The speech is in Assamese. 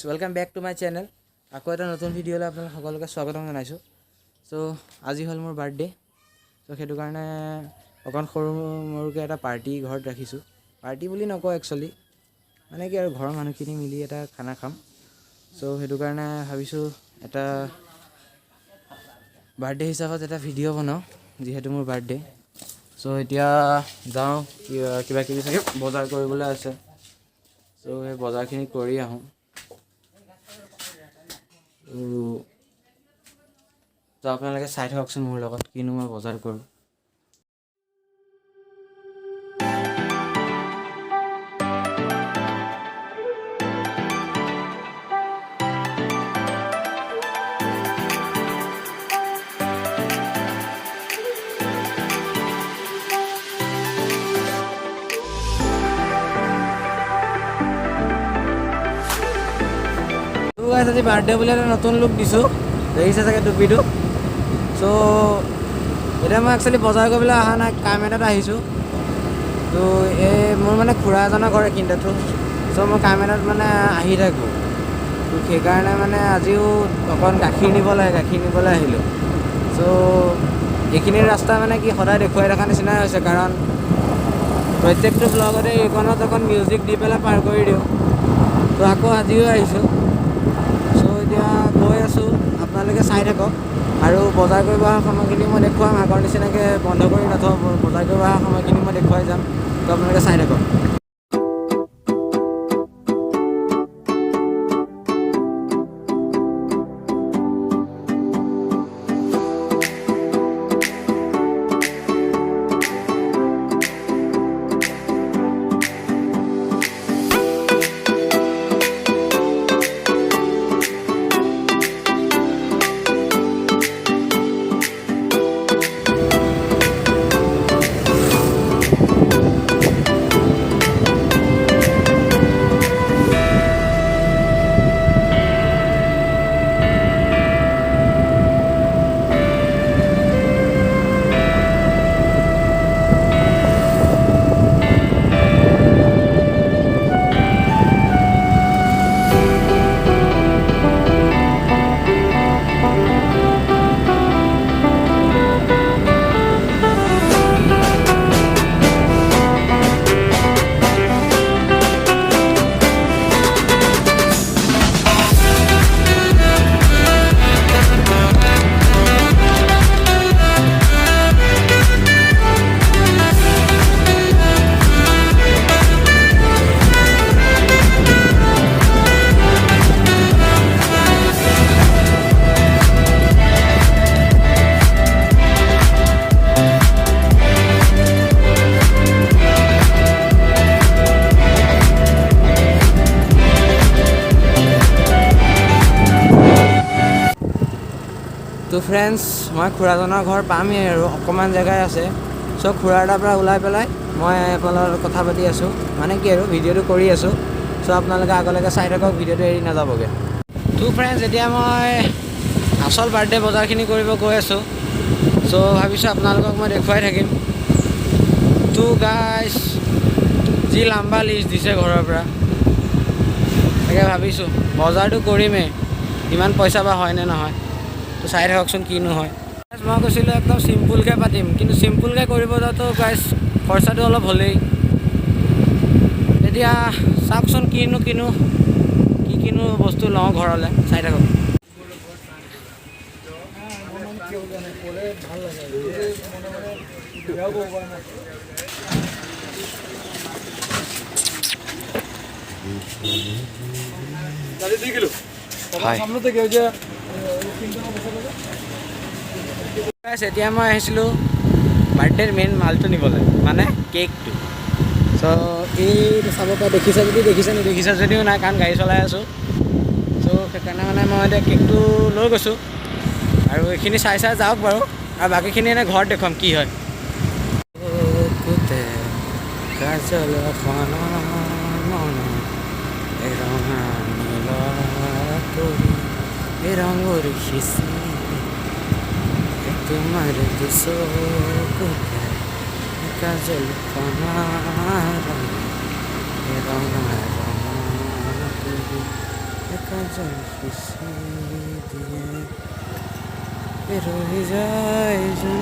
welcome back to my channel. আকৌ এটা নতুন ভিডিঅ'লৈ আপোনালোক সকলোকে স্বাগতম জনাইছোঁ। সো আজি হ'ল মোৰ বাৰ্থডে। সো সেইটো কাৰণে অকণ সৰু মৰুকৈ এটা পাৰ্টি ঘৰত ৰাখিছোঁ। পাৰ্টি বুলি নকওঁ একচুৱেলি, মানে কি আৰু ঘৰৰ মানুহখিনি মিলি এটা খানা খাম। সো সেইটো কাৰণে ভাবিছোঁ এটা বাৰ্থডে হিচাপত এটা ভিডিঅ' বনাওঁ, যিহেতু মোৰ বাৰ্থডে। সো এতিয়া যাওঁ, কিবা কিবি চাগে বজাৰ কৰিবলৈ আছে। সো সেই বজাৰখিনি কৰি আহোঁ। তো আপোনালোকে চাই থাককচোন মোৰ লগত কিনো মই বজাৰ কৰোঁ। আজি বাৰ্থডে বুলি এটা নতুন লুক দিছোঁ, দেখিছে চাগে টুপিটো। চ' এতিয়া মই একচুৱেলি বজাৰ কৰিবলৈ অহা নাই, কাম এটাত আহিছোঁ। তো এই মোৰ মানে খুৰা এজনৰ ঘৰ এইখিনিতে। চ' মই কাম এটাত মানে আহি থাকোঁ। তো সেইকাৰণে মানে আজিও অকণ গাখীৰ নিব লাগে, গাখীৰ নিবলৈ আহিলোঁ। চ' এইখিনি ৰাস্তা মানে কি সদায় দেখুৱাই থকা নিচিনাই হৈছে, কাৰণ প্ৰত্যেকটো ব্লগতে এইকণত অকণ মিউজিক দি পেলাই পাৰ কৰি দিওঁ। তো আকৌ আজিও আহিছোঁ। এতিয়া গৈ আছোঁ, আপোনালোকে চাই থাকক। আৰু বজাৰ কৰিব অহা সময়খিনি মই দেখুৱাম, আগৰ নিচিনাকৈ বন্ধ কৰি নথওঁ। বজাৰ কৰিব অহা সময়খিনি মই দেখুৱাই যাম, তো আপোনালোকে চাই থাকক। তো ফ্ৰেণ্ডছ, মই খুৰাজনৰ ঘৰ পামেই আৰু অকণমান জেগাই আছে। চ' খুৰাৰ তাৰ পৰা ওলাই পেলাই মই আপোনালোকৰ লগত কথা পাতি আছোঁ, মানে কি আৰু ভিডিঅ'টো কৰি আছোঁ। চ' আপোনালোকে আগলৈকে চাই থাকক, ভিডিঅ'টো এৰি নাযাবগৈ। তো ফ্ৰেণ্ডছ, এতিয়া মই আচল বাৰ্থডে বজাৰখিনি কৰিব গৈ আছোঁ। চ' ভাবিছোঁ আপোনালোকক মই দেখুৱাই থাকিম। তো গাইছ, যি লাম্বা লিষ্ট দিছে ঘৰৰ পৰা, তাকে ভাবিছোঁ বজাৰটো কৰিমেই, ইমান পইচা বা হয়নে নহয়। তো চাই থাককচোন কিনো হয়। মই কৈছিলোঁ একদম চিম্পুলকৈ পাতিম, কিন্তু চিম্পুলকৈ কৰিব যাওঁতো গাইছ খৰচাটো অলপ হ'লেই। এতিয়া চাওকচোন কিনো বস্তু লওঁ ঘৰলৈ, চাই থাকক। এতিয়া মই আহিছিলোঁ বাৰ্থডেৰ মেইন মালটো নিবলৈ, মানে কেকটো। চ' এইটো চাব পৰা দেখিছা যদিও নাই, কাৰণ গাড়ী চলাই আছোঁ। চ' সেইকাৰণে মানে মই এতিয়া কেকটো লৈ গৈছোঁ, আৰু এইখিনি চাই যাওক বাৰু, আৰু বাকীখিনি এনেই ঘৰত দেখুৱাম কি হয়। তোমাৰ দুসো কাজল ৰহি যায়